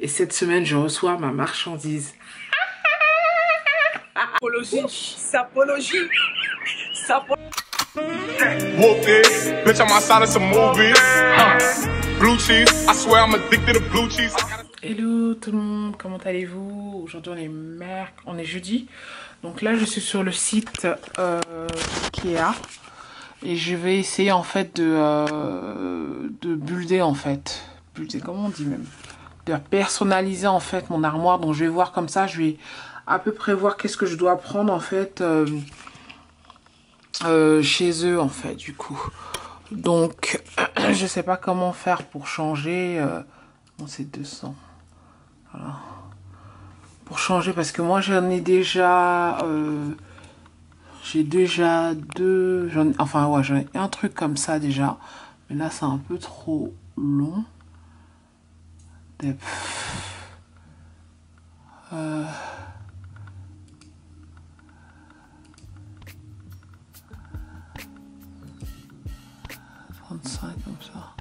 Et cette semaine, je reçois ma marchandise. Sapologie, sapologie, sapologie. Whoop this, bitch, I'm outside of some movies. Blue cheese, I swear I'm addicted to blue cheese. Hello tout le monde, comment allez-vous? Aujourd'hui on est jeudi. Donc là je suis sur le site Ikea. Et je vais essayer en fait de builder en fait. Builder, comment on dit même? De personnaliser en fait mon armoire. Donc je vais voir comme ça, je vais à peu près voir qu'est-ce que je dois prendre en fait chez eux en fait du coup. Donc je sais pas comment faire pour changer. Bon c'est 200. Voilà. Pour changer parce que moi j'en ai déjà... j'ai déjà deux... Enfin ouais, j'en ai un truc comme ça déjà. Mais là c'est un peu trop long. Euh... 35 comme ça.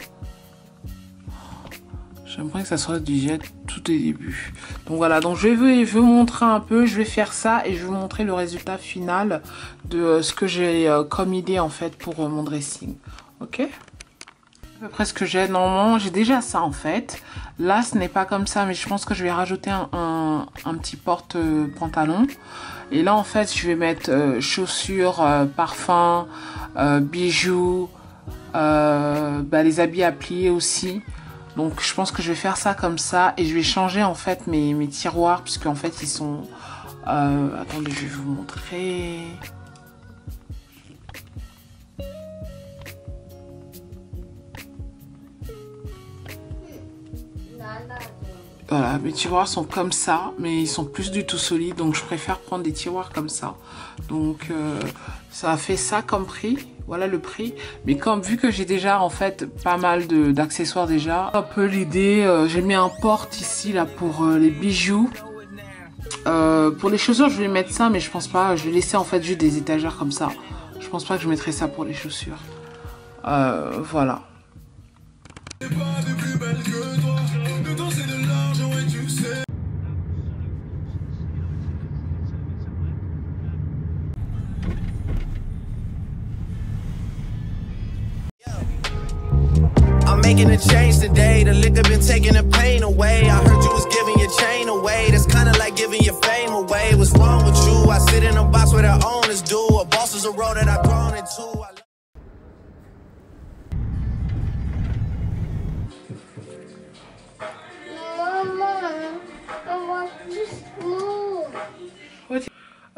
J'aimerais que ça soit déjà tout au début. Donc voilà, donc je vais vous montrer un peu, je vais faire ça et je vais vous montrer le résultat final de ce que j'ai comme idée en fait pour mon dressing. Ok? À peu près ce que j'ai. Normalement, j'ai déjà ça en fait. Là, ce n'est pas comme ça, mais je pense que je vais rajouter un petit porte-pantalon. Et là, en fait, je vais mettre chaussures, parfums, bijoux, les habits à plier aussi. Donc je pense que je vais faire ça comme ça et je vais changer en fait mes tiroirs puisque en fait ils sont... attendez, je vais vous montrer. Voilà, mes tiroirs sont comme ça, mais ils sont plus du tout solides, donc je préfère prendre des tiroirs comme ça. Donc ça a fait ça comme prix. Voilà le prix, mais comme vu que j'ai déjà en fait pas mal d'accessoires déjà, un peu l'idée, j'ai mis un porte ici là pour les bijoux. Pour les chaussures je vais mettre ça, mais je pense pas, je vais laisser en fait juste des étagères comme ça. Je pense pas que je mettrai ça pour les chaussures. Voilà. Making a change today, the liquor been taking the pain away. I heard you was giving your chain away. That's kinda like giving your fame away. What's wrong with you? I sit in a box where the owners do. A boss is a road that I've grown into.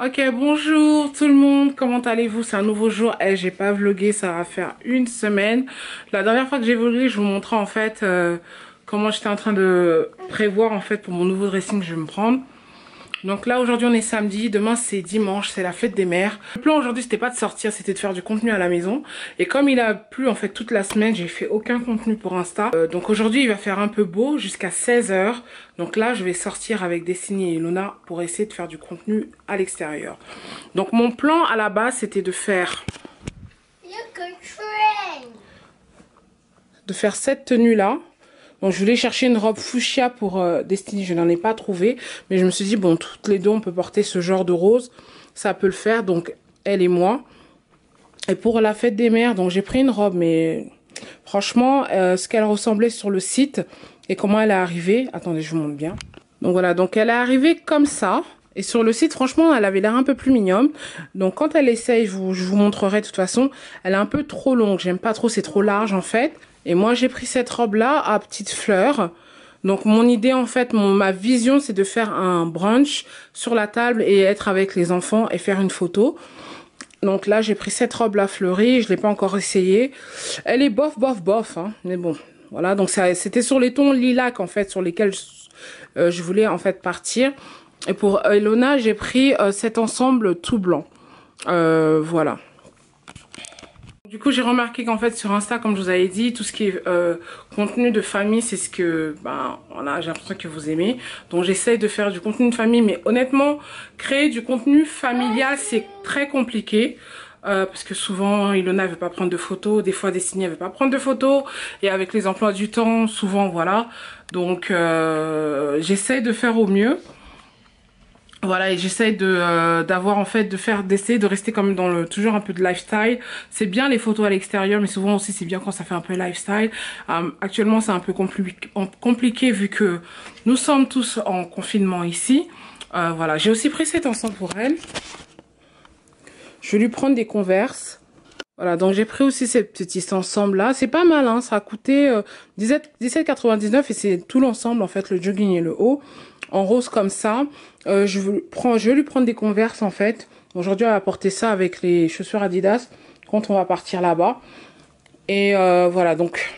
Ok, bonjour tout le monde, comment allez-vous? C'est un nouveau jour et j'ai pas vlogué, ça va faire une semaine. La dernière fois que j'ai vlogué, je vous montrais en fait comment j'étais en train de prévoir en fait pour mon nouveau dressing que je vais me prendre. Donc là aujourd'hui on est samedi, demain c'est dimanche, c'est la fête des mères. Le plan aujourd'hui c'était pas de sortir, c'était de faire du contenu à la maison. Et comme il a plu en fait toute la semaine, j'ai fait aucun contenu pour Insta. Donc aujourd'hui il va faire un peu beau jusqu'à 16 h. Donc là je vais sortir avec Destiny et Luna pour essayer de faire du contenu à l'extérieur. Donc mon plan à la base c'était de faire... de faire cette tenue là. Donc je voulais chercher une robe fuchsia pour Destiny, je n'en ai pas trouvé. Mais je me suis dit, bon, toutes les deux, on peut porter ce genre de rose. Ça peut le faire, donc elle et moi. Et pour la fête des mères, donc j'ai pris une robe, mais franchement, ce qu'elle ressemblait sur le site et comment elle est arrivée. Attendez, je vous montre bien. Donc voilà, donc elle est arrivée comme ça. Et sur le site, franchement, elle avait l'air un peu plus mignonne. Donc quand elle essaye, je vous montrerai de toute façon. Elle est un peu trop longue, j'aime pas trop, c'est trop large en fait. Et moi j'ai pris cette robe là à petites fleurs. Donc mon idée en fait, ma vision c'est de faire un brunch sur la table et être avec les enfants et faire une photo. Donc là j'ai pris cette robe là fleurie, je l'ai pas encore essayée. Elle est bof bof bof hein, mais bon voilà. Donc c'était sur les tons lilac en fait sur lesquels je voulais en fait partir. Et pour Elona j'ai pris cet ensemble tout blanc. Voilà. Du coup, j'ai remarqué qu'en fait, sur Insta, comme je vous avais dit, tout ce qui est contenu de famille, c'est ce que, voilà, j'ai l'impression que vous aimez. Donc, j'essaye de faire du contenu de famille. Mais honnêtement, créer du contenu familial, c'est très compliqué. parce que souvent Ilona veut pas prendre de photos, des fois Destiny elle veut pas prendre de photos, et avec les emplois du temps, souvent voilà. Donc j'essaie de faire au mieux. Voilà, et j'essaie d'avoir en fait d'essayer de rester comme dans le toujours un peu de lifestyle. C'est bien les photos à l'extérieur, mais souvent aussi c'est bien quand ça fait un peu lifestyle. Actuellement c'est un peu compliqué vu que nous sommes tous en confinement ici. Voilà, j'ai aussi pris cet ensemble pour elle. Je vais lui prendre des Converse. Voilà, donc j'ai pris aussi ce petit ensemble là. C'est pas mal, hein, ça a coûté 17,99 et c'est tout l'ensemble en fait, le jogging et le haut. En rose comme ça. Je vais lui prendre des Converse en fait. Aujourd'hui elle va porter ça avec les chaussures Adidas quand on va partir là-bas. Et voilà, donc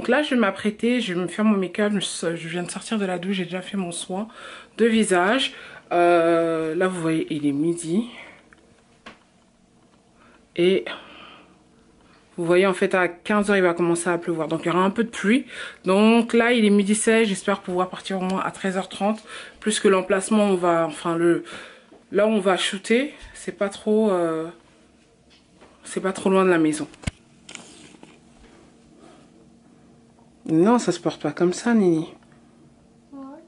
là je vais m'apprêter, je vais me faire mon make-up. Je viens de sortir de la douche, j'ai déjà fait mon soin de visage. Là vous voyez il est midi. Et vous voyez en fait à 15 h il va commencer à pleuvoir. Donc il y aura un peu de pluie. Donc là il est midi 16. J'espère pouvoir partir au moins à 13h30. Plus que l'emplacement on va... Enfin là où on va shooter. C'est pas trop loin de la maison. Non, ça se porte pas comme ça, Nini. What?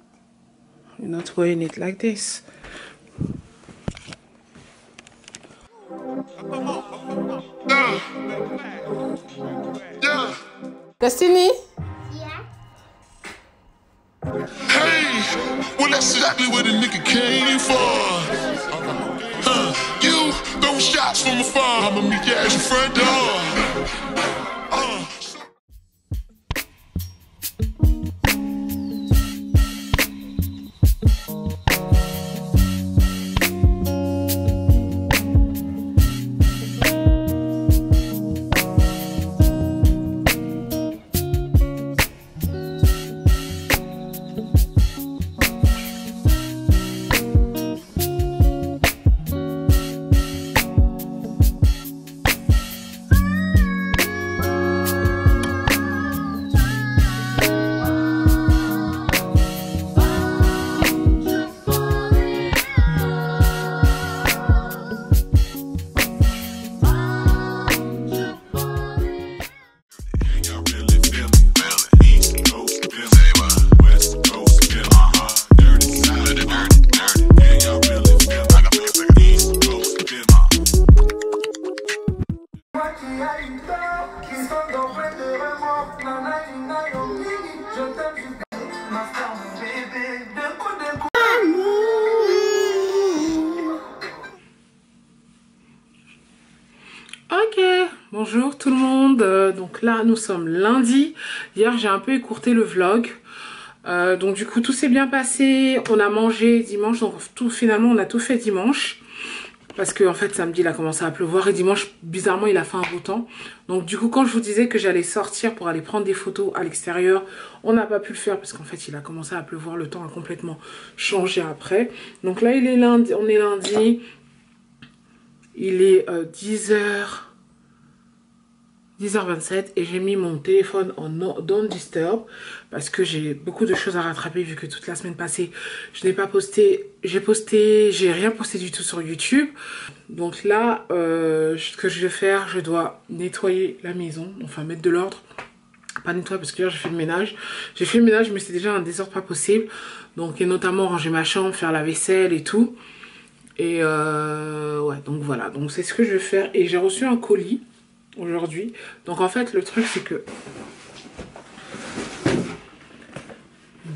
You're not wearing it like this. Destiny? Yeah. Hey, well that's exactly what the nigga came for. You throw shots from afar. I'ma meet you at your front door. Bonjour tout le monde, donc là nous sommes lundi. Hier j'ai un peu écourté le vlog, donc du coup tout s'est bien passé. On a mangé dimanche, donc finalement on a tout fait dimanche. Parce que en fait samedi il a commencé à pleuvoir et dimanche bizarrement il a fait un beau temps. Donc du coup quand je vous disais que j'allais sortir pour aller prendre des photos à l'extérieur, on n'a pas pu le faire parce qu'en fait il a commencé à pleuvoir, le temps a complètement changé après. Donc là il est lundi, on est lundi, il est 10h27 et j'ai mis mon téléphone en don't disturb parce que j'ai beaucoup de choses à rattraper vu que toute la semaine passée je n'ai pas posté, j'ai rien posté du tout sur YouTube. Donc là ce que je vais faire, je dois nettoyer la maison, enfin mettre de l'ordre, pas nettoyer parce que hier j'ai fait le ménage, mais c'est déjà un désordre pas possible. Donc et notamment ranger ma chambre, faire la vaisselle et tout. Et ouais, donc voilà, donc c'est ce que je vais faire. Et j'ai reçu un colis aujourd'hui. Donc en fait le truc c'est que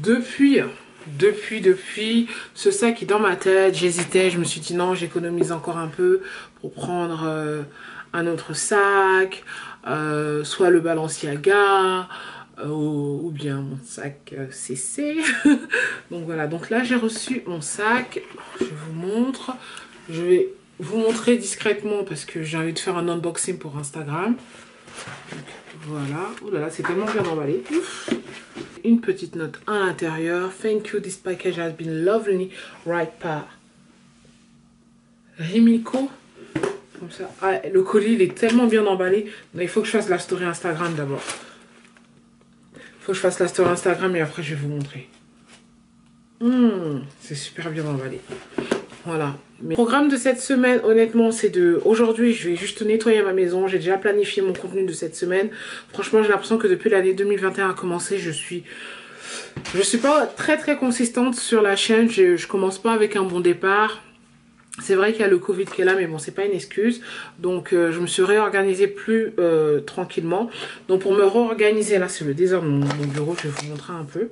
depuis ce sac est dans ma tête, j'hésitais, je me suis dit non, j'économise encore un peu pour prendre un autre sac, soit le Balenciaga ou bien mon sac CC. Donc voilà, donc là j'ai reçu mon sac, je vous montre, je vais vous montrer discrètement parce que j'ai envie de faire un unboxing pour Instagram. Donc, voilà, oh là là, c'est tellement bien emballé. Ouf. Une petite note à l'intérieur. Thank you, this package has been lovely right par Rimiko. Comme ça. Ah, le colis il est tellement bien emballé. Donc, il faut que je fasse la story Instagram d'abord. Il faut que je fasse la story Instagram et après je vais vous montrer. C'est super bien emballé. Voilà. Le programme de cette semaine, honnêtement, c'est de... Aujourd'hui, je vais juste nettoyer ma maison. J'ai déjà planifié mon contenu de cette semaine. Franchement, j'ai l'impression que depuis l'année 2021 a commencé, je suis pas très consistante sur la chaîne. Je commence pas avec un bon départ. C'est vrai qu'il y a le Covid qui est là, mais bon, c'est pas une excuse. Donc, je me suis réorganisée plus tranquillement. Donc, pour me réorganiser, là, c'est le désordre de mon bureau. Je vais vous montrer un peu.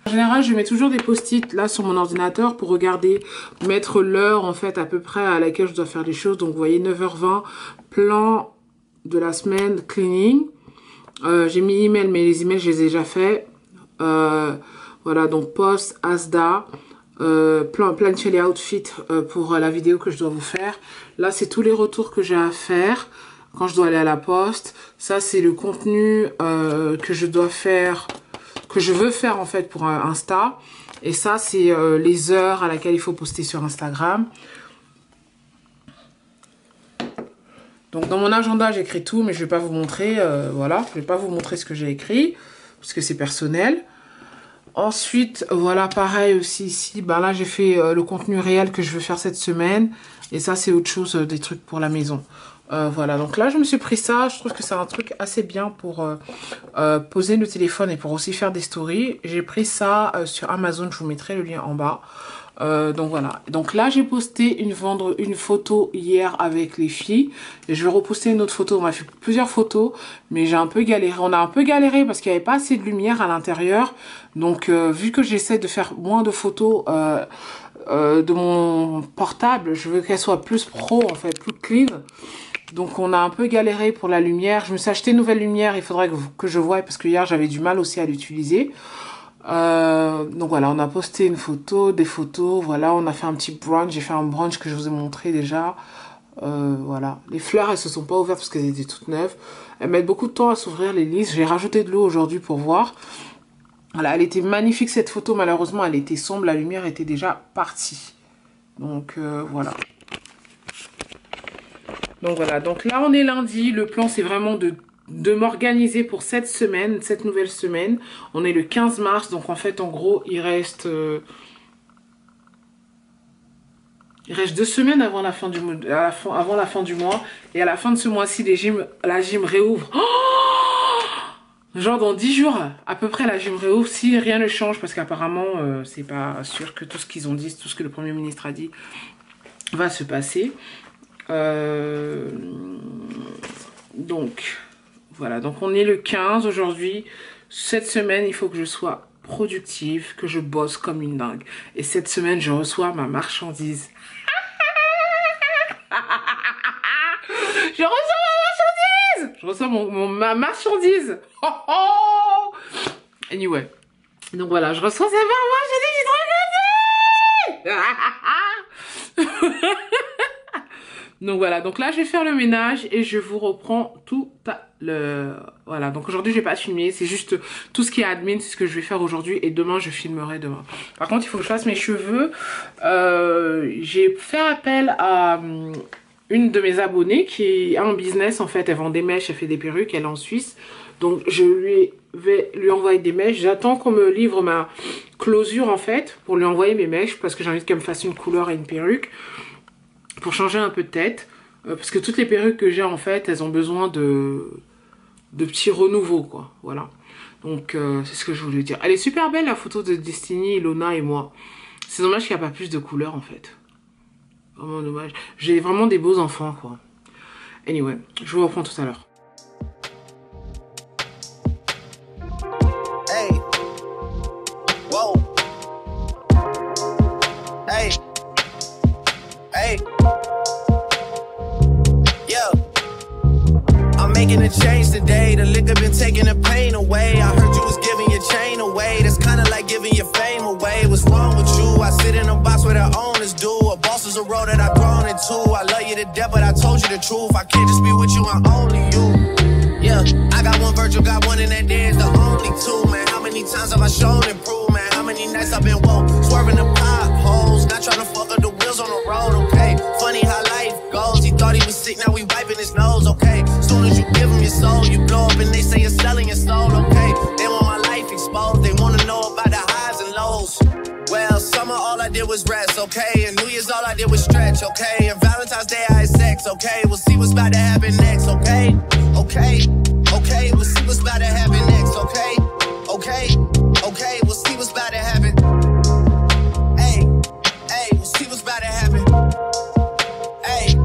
En général, je mets toujours des post-it là sur mon ordinateur pour regarder, mettre l'heure en fait à peu près à laquelle je dois faire les choses. Donc, vous voyez, 9h20, plan de la semaine, cleaning. J'ai mis email, mais les emails, je les ai déjà faits. Voilà, donc post, Asda. Planifier les outfits pour la vidéo que je dois vous faire. Là, c'est tous les retours que j'ai à faire quand je dois aller à la poste. Ça, c'est le contenu que je dois faire, que je veux faire en fait pour Insta. Et ça, c'est les heures à laquelle il faut poster sur Instagram. Donc, dans mon agenda, j'écris tout, mais je vais pas vous montrer. Voilà, je vais pas vous montrer ce que j'ai écrit parce que c'est personnel. Ensuite, voilà, pareil aussi ici, ben là j'ai fait le contenu réel que je veux faire cette semaine. Et ça, c'est autre chose, des trucs pour la maison. Voilà, donc là, je me suis pris ça. Je trouve que c'est un truc assez bien pour poser le téléphone et pour aussi faire des stories. J'ai pris ça sur Amazon, je vous mettrai le lien en bas. Donc voilà, donc là j'ai posté une photo hier avec les filles et je vais reposter une autre photo. On a fait plusieurs photos, mais j'ai un peu galéré, on a un peu galéré parce qu'il n'y avait pas assez de lumière à l'intérieur. Donc vu que j'essaie de faire moins de photos de mon portable, je veux qu'elle soit plus pro en fait, plus clean. Donc on a un peu galéré pour la lumière. Je me suis acheté une nouvelle lumière, il faudrait que je voie parce que hier j'avais du mal aussi à l'utiliser. Donc voilà, on a posté une photo, des photos, voilà, on a fait un petit brunch, j'ai fait un brunch que je vous ai montré déjà. Voilà, les fleurs elles se sont pas ouvertes parce qu'elles étaient toutes neuves, elles mettent beaucoup de temps à s'ouvrir les lys. J'ai rajouté de l'eau aujourd'hui pour voir. Voilà, elle était magnifique cette photo, malheureusement elle était sombre, la lumière était déjà partie. Donc voilà. Donc voilà, donc là on est lundi, le plan c'est vraiment de m'organiser pour cette semaine, cette nouvelle semaine. On est le 15 mars, donc en fait, en gros, il reste 2 semaines avant la fin du mois, avant la fin du mois. Et à la fin de ce mois-ci, la gym réouvre. Oh, genre dans 10 jours, à peu près, la gym réouvre si rien ne change, parce qu'apparemment, c'est pas sûr que tout ce qu'ils ont dit, tout ce que le Premier ministre a dit, va se passer. Donc... Voilà, donc on est le 15 aujourd'hui. Cette semaine, il faut que je sois productive, que je bosse comme une dingue. Et cette semaine, je reçois ma marchandise. Je reçois ma marchandise. Je reçois ma marchandise. Oh, oh. Anyway. Donc voilà, je reçois cette marchandise. Je suis trop contente. Donc voilà, donc là je vais faire le ménage et je vous reprends tout à l'heure. Voilà, donc aujourd'hui je vais pas filmer, c'est juste tout ce qui est admin, c'est ce que je vais faire aujourd'hui et demain je filmerai demain. Par contre il faut que je fasse mes cheveux. J'ai fait appel à une de mes abonnées qui a un business en fait, elle vend des mèches, elle fait des perruques, elle est en Suisse. Donc je vais lui envoyer des mèches, j'attends qu'on me livre ma closure en fait pour lui envoyer mes mèches parce que j'ai envie qu'elle me fasse une couleur et une perruque. Pour changer un peu de tête, parce que toutes les perruques que j'ai en fait, elles ont besoin de petits renouveaux quoi, voilà. Donc c'est ce que je voulais dire. Elle est super belle la photo de Destiny, Ilona et moi. C'est dommage qu'il n'y a pas plus de couleurs en fait. Vraiment dommage. J'ai vraiment des beaux enfants quoi. Anyway, je vous reprends tout à l'heure. Hey. Whoa. Hey. Hey. Yeah. I'm making a change today. The liquor been taking the pain away. I heard you was giving your chain away. That's kinda like giving your fame away. What's wrong with you? I sit in a box where the owners do. A boss is a road that I've grown into. I love you to death, but I told you the truth. I can't just be with you, I'm only you. Yeah, I got one Virgil, got one in that dance, the only two, man. How many times have I shown improvement? How many nights I've been woke, swerving the potholes, not trying to fuck up the wheels on the road, okay? Funny how life goes, he thought he was sick, now we wiping his nose, okay? Soon as you give him your soul, you blow up and they say you're selling your soul, okay? They want my life exposed, they wanna know about the highs and lows. Well, summer all I I did was rest, okay? And New Year's all I did was stretch, okay? And Valentine's Day I had sex, okay? We'll see what's about to happen next, okay? Okay, okay, we'll see what's about to happen next, okay? Okay, okay, we'll see what's about to happen. Hey, hey, we'll see what's about to happen. Hey,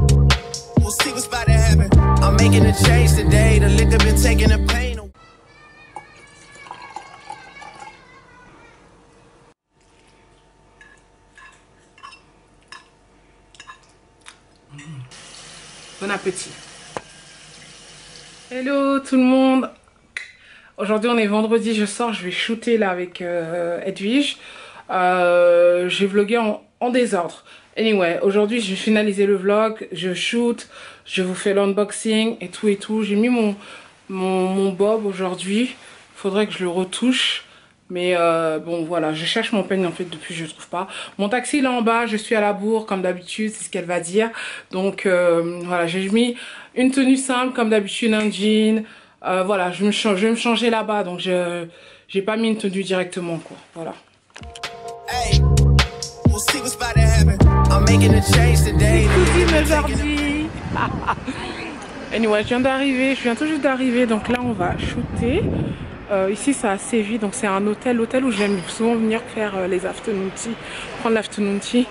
we'll see what's about to happen. I'm making a change today. The liquor been taking the pain away. Bon appétit. Hello tout le monde. Aujourd'hui on est vendredi, je sors, je vais shooter là avec Edwige. J'ai vlogué en désordre. Anyway, aujourd'hui je vais finaliser le vlog, je shoot, je vous fais l'unboxing et tout. J'ai mis mon bob aujourd'hui. Faudrait que je le retouche. Mais bon voilà, je cherche mon peigne en fait depuis je ne trouve pas. Mon taxi là en bas, je suis à la bourre comme d'habitude, c'est ce qu'elle va dire. Donc voilà, j'ai mis une tenue simple comme d'habitude, un jean. Voilà, je vais me changer là-bas, donc j'ai pas mis une tenue directement quoi. Voilà. Hey, we'll see what's about to happen. I'm making a change today. Aujourd'hui. Anyway, je viens tout juste d'arriver, donc là on va shooter. Ici c'est assez vide, donc c'est un hôtel où j'aime souvent venir faire les afternoon tea, prendre l'afternoon tea.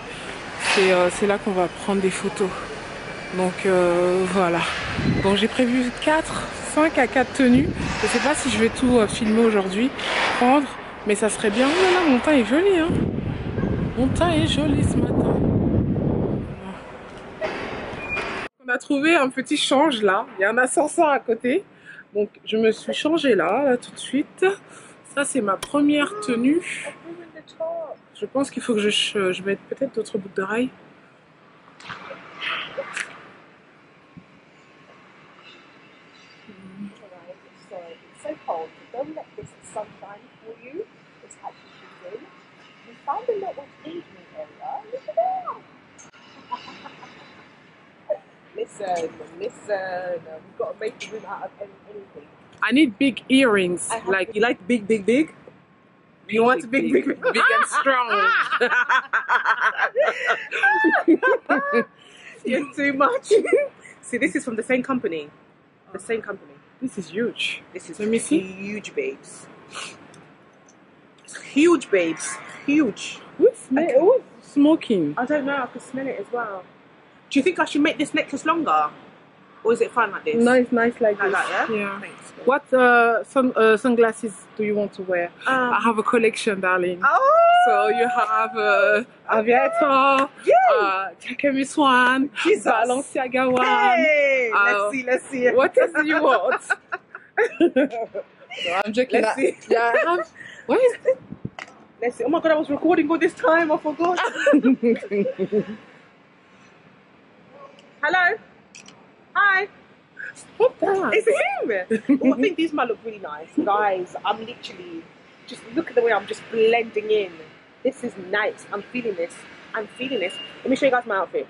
C'est là qu'on va prendre des photos. Donc voilà. Donc j'ai prévu 5 à 4 tenues. Je sais pas si je vais tout filmer aujourd'hui, prendre, mais ça serait bien. Oh là là, mon teint est joli hein. Mon teint est joli ce matin. On a trouvé un petit change là. Il y a un ascenseur à côté. Donc je me suis changée là tout de suite. Ça c'est ma première tenue. Je pense qu'il faut que je mette peut-être d'autres boucles d'oreilles. Listen, we've got to make a room out of anything. I need big earrings. Like, you like big? You want big and strong. You're too much. See, this is from the same company. The same company. This is huge. This is Let me see. Huge, babes. Huge, babes. Huge. Who's smoking? I don't know. I can smell it as well. Do you think I should make this necklace longer? Or is it fine like this? Nice like this. That, yeah? Yeah. Thanks. What sunglasses do you want to wear? I have a collection, darling. Oh! So you have Aviator, Jacquemus one, Balenciaga one. Hey! Let's see. What else do you want? No, I'm joking. Let's see. Yeah, I have. What is it? Let's see. Oh my god, I was recording all this time. I forgot. Hello. Hi. Stop that. It's him. Oh, I think these might look really nice. Guys, I'm literally, just look at the way I'm just blending in. This is nice. I'm feeling this. Let me show you guys my outfit.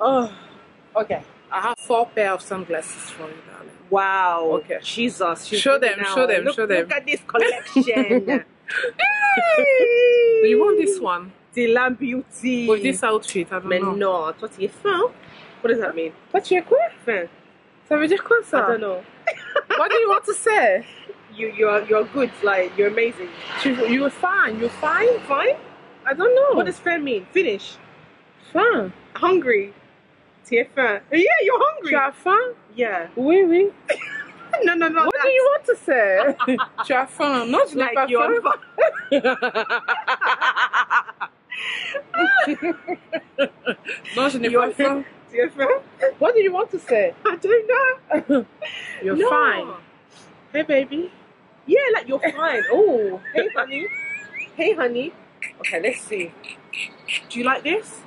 Oh, okay. I have 4 pairs of sunglasses for you, darling. Wow. Okay. Jesus. Show them. Look at this collection. Hey. Do you want this one? Dylan Beauty. With this outfit, I don't know. Mais non, toi tu es fin. What does that mean? Toi tu es quoi? Fin. Ça veut dire quoi ça? I don't know. What do you want to say? You're good, like you're amazing. You're fine. You're fine? Fine? I don't know. What does fin mean? Finish. Fin. Hungry. Tu es fin. Yeah, you're hungry. Tu as faim? Yeah. Oui. No. What do you want to say? Tu as faim? Non, je n'ai pas faim. Non, je n'ai pas faim. Tu es faim? What do you want to say? I don't know. You're fine. Hey, baby. Yeah, like you're fine. Oh, hey, honey. Hey, honey. Okay, let's see. Do you like this?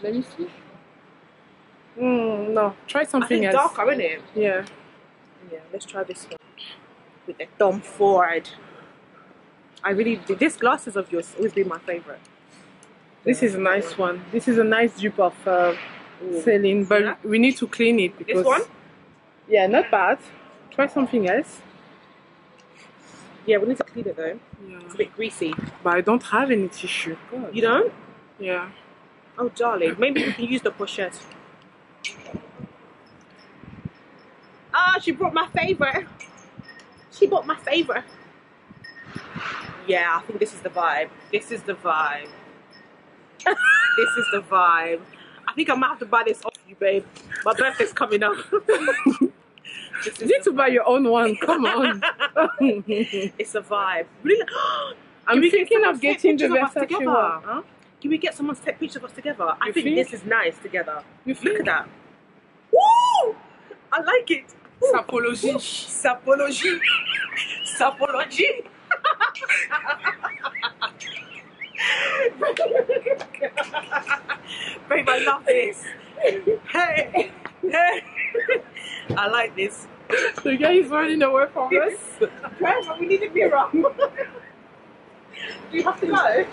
Let me see. No, try something else. Darker, isn't it? Yeah. Yeah, let's try this one. With the thumb forward. This glasses of yours always been my favorite. This is a nice one. This is a nice dupe of Celine, but we need to clean it because. This one? Yeah, not bad. Try something else. Yeah, we need to clean it though. Yeah. It's a bit greasy. But I don't have any tissue. God. You don't? Yeah. Oh, darling. Maybe we can use the pochette. Ah, she brought my favourite. She bought my favourite. Yeah, I think this is the vibe. This is the vibe. This is the vibe. I think I might have to buy this off you, babe. My birthday's coming up. You need to buy your own one. Come on. It's a vibe. Really? I'm thinking of getting the Versace Versace together. one. Huh? Can we get someone to take pictures of us together? I You think think? this is nice together. You Look think? at that. Woo! I like it. Sapology. Sapology. Sapology. Babe, I love this. Hey. Hey. I like this. The guy is running away from us. Grandma, we need a mirror. Do you have to go?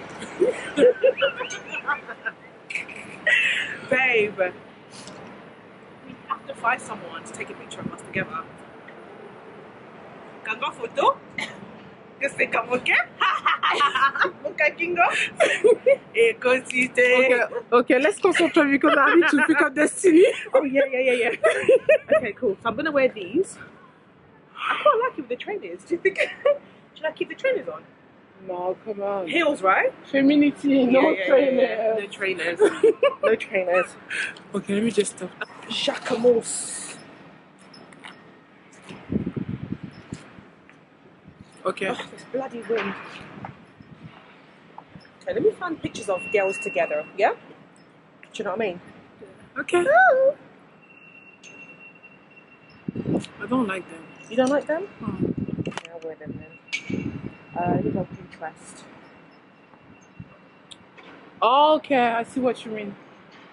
Babe, we have to find someone to take a picture of us together. Kanga photo? Que c'est comme que? Muka kingo? Et consiste. Okay, let's concentrate because I need to pick up Destiny. Oh yeah. Okay, cool. So I'm gonna wear these. I quite like it with the trainers. Do you think? Should I keep the trainers on? No, come on. Heels, right? Femininity, no trainer. Yeah. No trainers. No trainers. Okay, let me just stop. Jacquemus. Okay. Oh, this bloody wind. Okay, let me find pictures of girls together. Yeah? Do you know what I mean? Okay. Oh. I don't like them. You don't like them? Hmm. Yeah, I'll wear them then. Let me go on Pinterest. Okay, I see what you mean.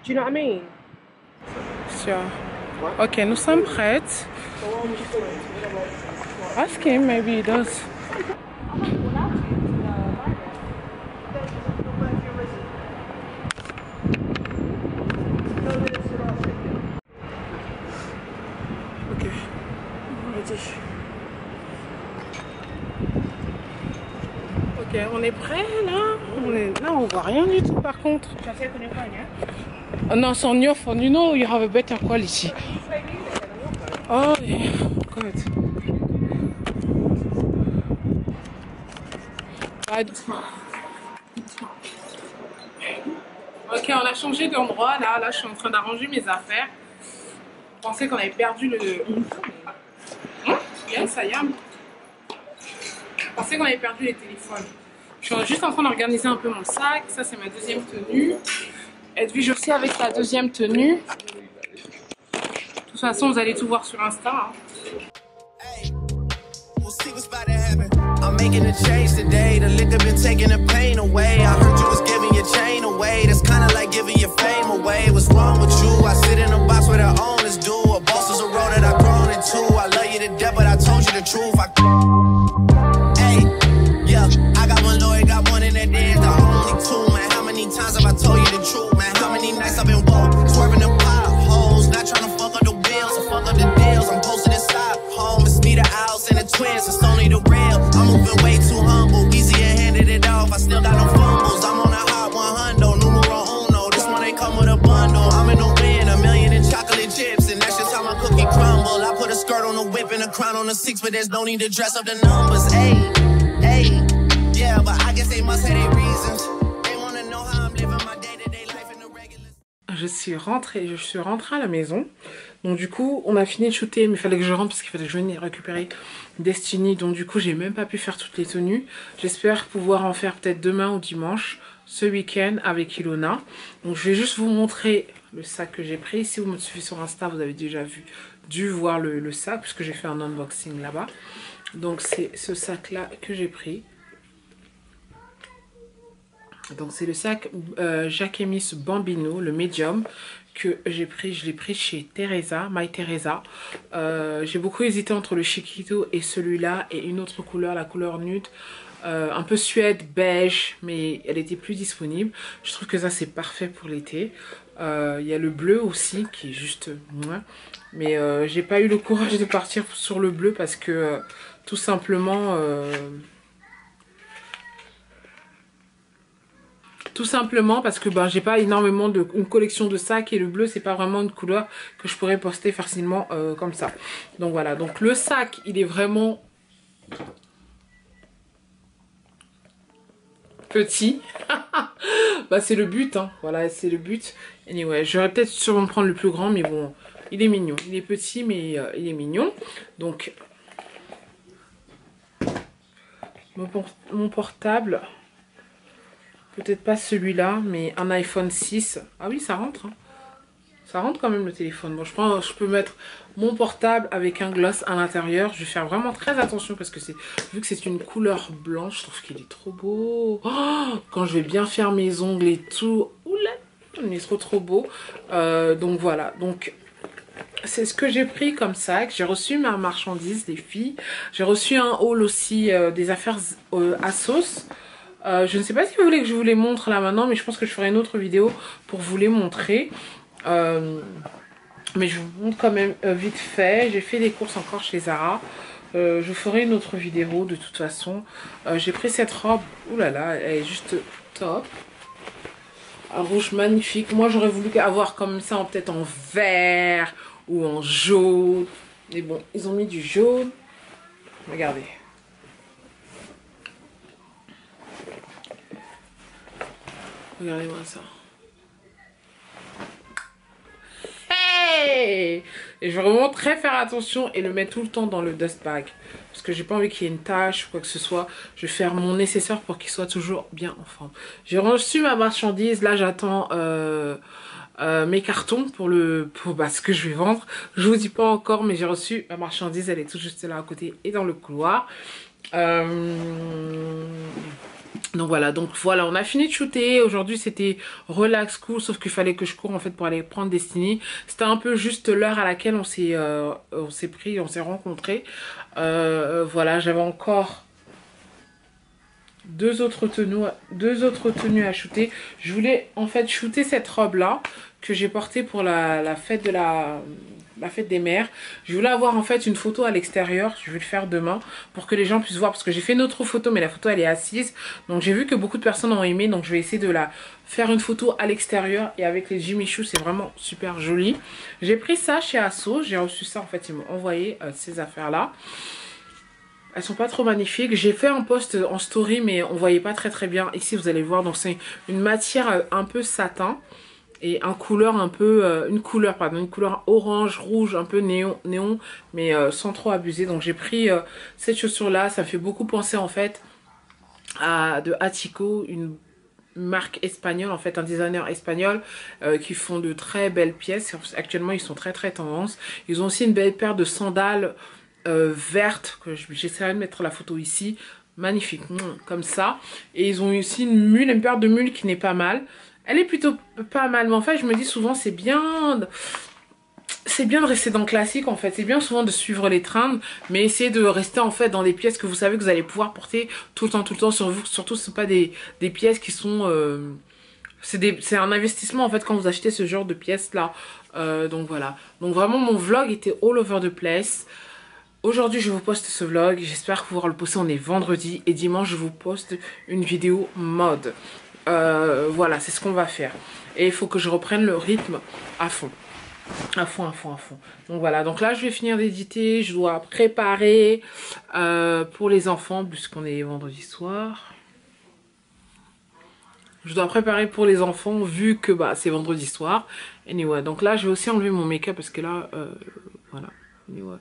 Do you know what I mean? Sure. Ok, nous sommes prêtes. Ask him, maybe he does. Ok, ready. Ok, on est prêt là? Là, on voit rien du tout par contre. No, so on your phone, you know you have a better quality. Oh, yeah. Good. Ok, on a changé d'endroit là. Là, je suis en train d'arranger mes affaires. Je pensais qu'on avait perdu le. Yes, I am. Je pensais qu'on avait perdu les téléphones. Je suis juste en train d'organiser un peu mon sac. Ça, c'est ma deuxième tenue. Edwige aussi avec la deuxième tenue. De toute façon, vous allez tout voir sur Insta. Hein. I'm making a change today. The liquor been taking the pain away. I heard you was giving your chain away. That's kinda like giving your fame away. What's wrong with you? I sit in a box where the owners do. A boss is a road that I've grown into. I love you to death, but I told you the truth. Hey, yeah, I got one lawyer, got one in that dance. The only two, man. How many times have I told you the truth, man? How many nights I've been woke, swerving the potholes, not trying to fuck up the bills or fuck up the deals. I'm posted inside home. It's me, the Owls, and the twins. It's only the real. I'm moving way too humble. Easier handed it off. I still got no fumbles. I'm on a hot 100, numero uno. This one ain't come with a bundle. I'm in the wind, $1 million in chocolate chips, and that's just how my cookie crumble. I put a skirt on the whip and a crown on the 6, but there's no need to dress up the numbers. Hey, yeah, but I guess they must have their reasons. They wanna know how I'm living my day-to-day life in the regular. Je suis rentrée à la maison. Donc du coup, on a fini de shooter, mais il fallait que je rentre parce qu'il fallait que je vienne récupérer Destiny. Donc du coup, j'ai même pas pu faire toutes les tenues. J'espère pouvoir en faire peut-être demain ou dimanche, ce week-end avec Ilona. Donc je vais juste vous montrer le sac que j'ai pris. Si vous me suivez sur Insta, vous avez déjà dû voir le sac puisque j'ai fait un unboxing là-bas. Donc c'est ce sac-là que j'ai pris. Donc c'est le sac Jacquemus Bambino, le medium, que j'ai pris. Je l'ai pris chez Teresa, My Teresa. J'ai beaucoup hésité entre le Chiquito et celui-là et une autre couleur, la couleur nude. Un peu suède, beige, mais elle était plus disponible. Je trouve que ça c'est parfait pour l'été. Il y a le bleu aussi qui est juste moins. Mais j'ai pas eu le courage de partir sur le bleu parce que tout simplement Tout simplement parce que ben, j'ai pas énormément une collection de sacs et le bleu c'est pas vraiment une couleur que je pourrais poster facilement comme ça. Donc voilà, donc le sac il est vraiment petit. Bah c'est le but, hein. Voilà, c'est le but. Anyway, j'aurais peut-être sûrement prendre le plus grand, mais bon, il est mignon. Il est petit, mais il est mignon. Donc, mon portable, peut-être pas celui-là, mais un iPhone 6. Ah oui, ça rentre, hein. Ça rentre quand même le téléphone. Bon, je peux mettre mon portable avec un gloss à l'intérieur. Je vais faire vraiment très attention parce que vu que c'est une couleur blanche, je trouve qu'il est trop beau. Oh, quand je vais bien faire mes ongles et tout. Oula, il est trop beau. Donc voilà. Donc c'est ce que j'ai pris comme sac. J'ai reçu ma marchandise, les filles. J'ai reçu un haul aussi des affaires ASOS. Je ne sais pas si vous voulez que je vous les montre là maintenant, mais je pense que je ferai une autre vidéo pour vous les montrer. Mais je vous montre quand même vite fait. J'ai fait des courses encore chez Zara. Je ferai une autre vidéo de toute façon. J'ai pris cette robe. Ouh là là, elle est juste top. Un rouge magnifique. Moi j'aurais voulu avoir comme ça peut-être en vert ou en jaune. Mais bon, ils ont mis du jaune. Regardez. Regardez-moi ça. Hey! Et je vais vraiment très faire attention et le mettre tout le temps dans le dust bag. Parce que j'ai pas envie qu'il y ait une tache ou quoi que ce soit. Je vais faire mon nécessaire pour qu'il soit toujours bien en forme. J'ai reçu ma marchandise. Là, j'attends mes cartons pour ce que je vais vendre. Je vous dis pas encore, mais j'ai reçu ma marchandise. Elle est tout juste là à côté et dans le couloir. Donc voilà, on a fini de shooter. Aujourd'hui c'était relax cool, sauf qu'il fallait que je cours en fait pour aller prendre Destiny. C'était un peu juste l'heure à laquelle on s'est rencontrés. Voilà, j'avais encore deux autres tenues à shooter. Je voulais en fait shooter cette robe là que j'ai portée pour la fête de la fête des mères. Je voulais avoir en fait une photo à l'extérieur. Je vais le faire demain pour que les gens puissent voir, parce que j'ai fait une autre photo mais la photo elle est assise, donc j'ai vu que beaucoup de personnes ont aimé, donc je vais essayer de faire une photo à l'extérieur et avec les Jimmy Choo. C'est vraiment super joli. J'ai pris ça chez ASOS, j'ai reçu ça en fait, ils m'ont envoyé ces affaires là. Elles sont pas trop magnifiques. J'ai fait un post en story mais on voyait pas très bien. Ici vous allez voir, donc c'est une matière un peu satin et une couleur orange, rouge, un peu néon, mais sans trop abuser. Donc j'ai pris cette chaussure là, ça me fait beaucoup penser en fait de Hatico, une marque espagnole, en fait un designer espagnol qui font de très belles pièces. Actuellement ils sont très tendance. Ils ont aussi une belle paire de sandales vertes, que j'essaierai de mettre la photo ici, magnifique, comme ça. Et ils ont aussi une paire de mules qui n'est pas mal. Elle est plutôt pas mal, mais en fait je me dis souvent c'est bien de rester dans le classique en fait. C'est bien souvent de suivre les trends, mais essayer de rester en fait dans des pièces que vous savez que vous allez pouvoir porter tout le temps sur vous. Surtout ce ne sont pas des pièces qui sont... c'est un investissement en fait quand vous achetez ce genre de pièces là. Donc voilà. Donc vraiment mon vlog était all over the place. Aujourd'hui je vous poste ce vlog. J'espère pouvoir le poster. On est vendredi et dimanche je vous poste une vidéo mode. Voilà, c'est ce qu'on va faire. Et il faut que je reprenne le rythme à fond. Donc voilà, donc là je vais finir d'éditer. Je dois préparer pour les enfants, puisqu'on est vendredi soir. Je dois préparer pour les enfants vu que c'est vendredi soir. Anyway, donc là je vais aussi enlever mon make-up parce que là, voilà. Anyway.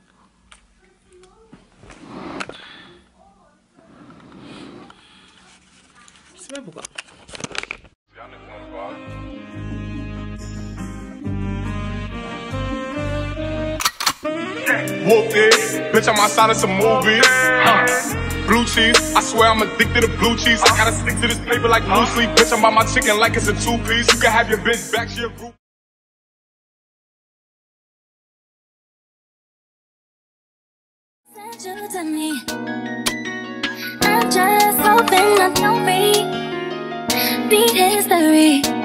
Je sais pas pourquoi. Whoop it, bitch, I'm outside of some movies. Blue cheese, I swear I'm addicted to blue cheese. I gotta stick to this paper like blue sleep. Bitch, I'm by my chicken like it's a two-piece. You can have your bitch back, she a group. To me, I'm just hoping I don't be history.